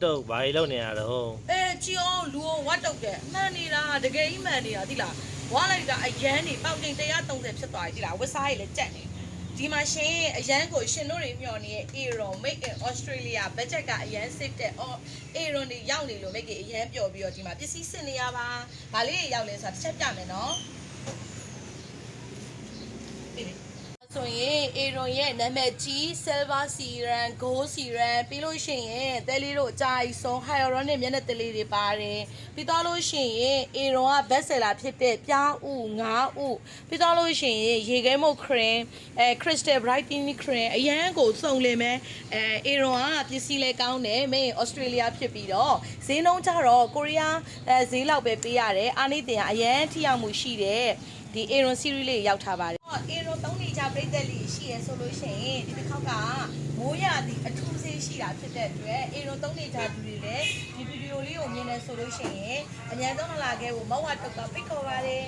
တုတ်ဘာကြီးလုပ်နေရတော့ချီအောင်လူကိုဝတ်တုတ်တယ်မှန်နေတာတကယ်ကြီးမှန်နေတာသိလားဝါလိုက်တာအရန်နေပေါင်တင်130ဖြစ်သွားပြီသိလားဝက်စားရည်လည်းကြက်နေဒီမှာရှင်အရန်ကိုရှင်တို့တွေမျှော်နေတဲ့ Aeron Made in Australia budget ကအရန် safe တဲ့ Aeron တွေရောက်နေလို့ make အရန်ပျော်ပြီးတော့ဒီမှာပစ္စည်းစစ်နေရပါဗာလေးတွေရောက်လဲဆိုတာတစ်ချက်ပြမယ်နော်ဆိုရင် Aeron ရဲ့နာမည်ကြီး Silver Serum Gold Serum ပြီးလို့ရှိရင်တဲလေးတို့အကြိုက်ဆုံး Hyaluronic မျက်နှာတလေးတွေပါတယ်ပြီးတော့လို့ရှိရင် Aeron က best seller ဖြစ်တဲ့ပြားဥငါးဥပြီးတော့လို့ရှိရင်ရေခဲမုတ် cream crystal brightening cream အရန်ကိုစုံလင်မဲ့Aeron ကပစ္စည်းလဲကောင်းတယ်မင်း Australia ဖြစ်ပြီးတော့ဈေးနှုန်းကြတော့ကိုရီးယားဈေးလောက်ပဲပေးရတယ်အားနေတင်အရန်ထိရောက်မှုရှိတယ်ဒီ Aeron series လေးရောက်ထားပါတယ်Aeron 3နေကြပြိသက်လေးရှိရဆိုလို့ရှိရင်ဒီတစ်ခေါက်ကမိုးရသည့်အထူးဆေးရှိတာဖြစ်တဲ့အတွက် Aeron 3နေကြသူတွေလည်းဒီဗီဒီယိုလေးကိုမြင်နေဆိုလို့ရှိရင်အញ្ញံဆုံးလာခဲ့ဖို့မောက်ဝတ်တုတ်ကပိတ်ခေါ်ပါတယ်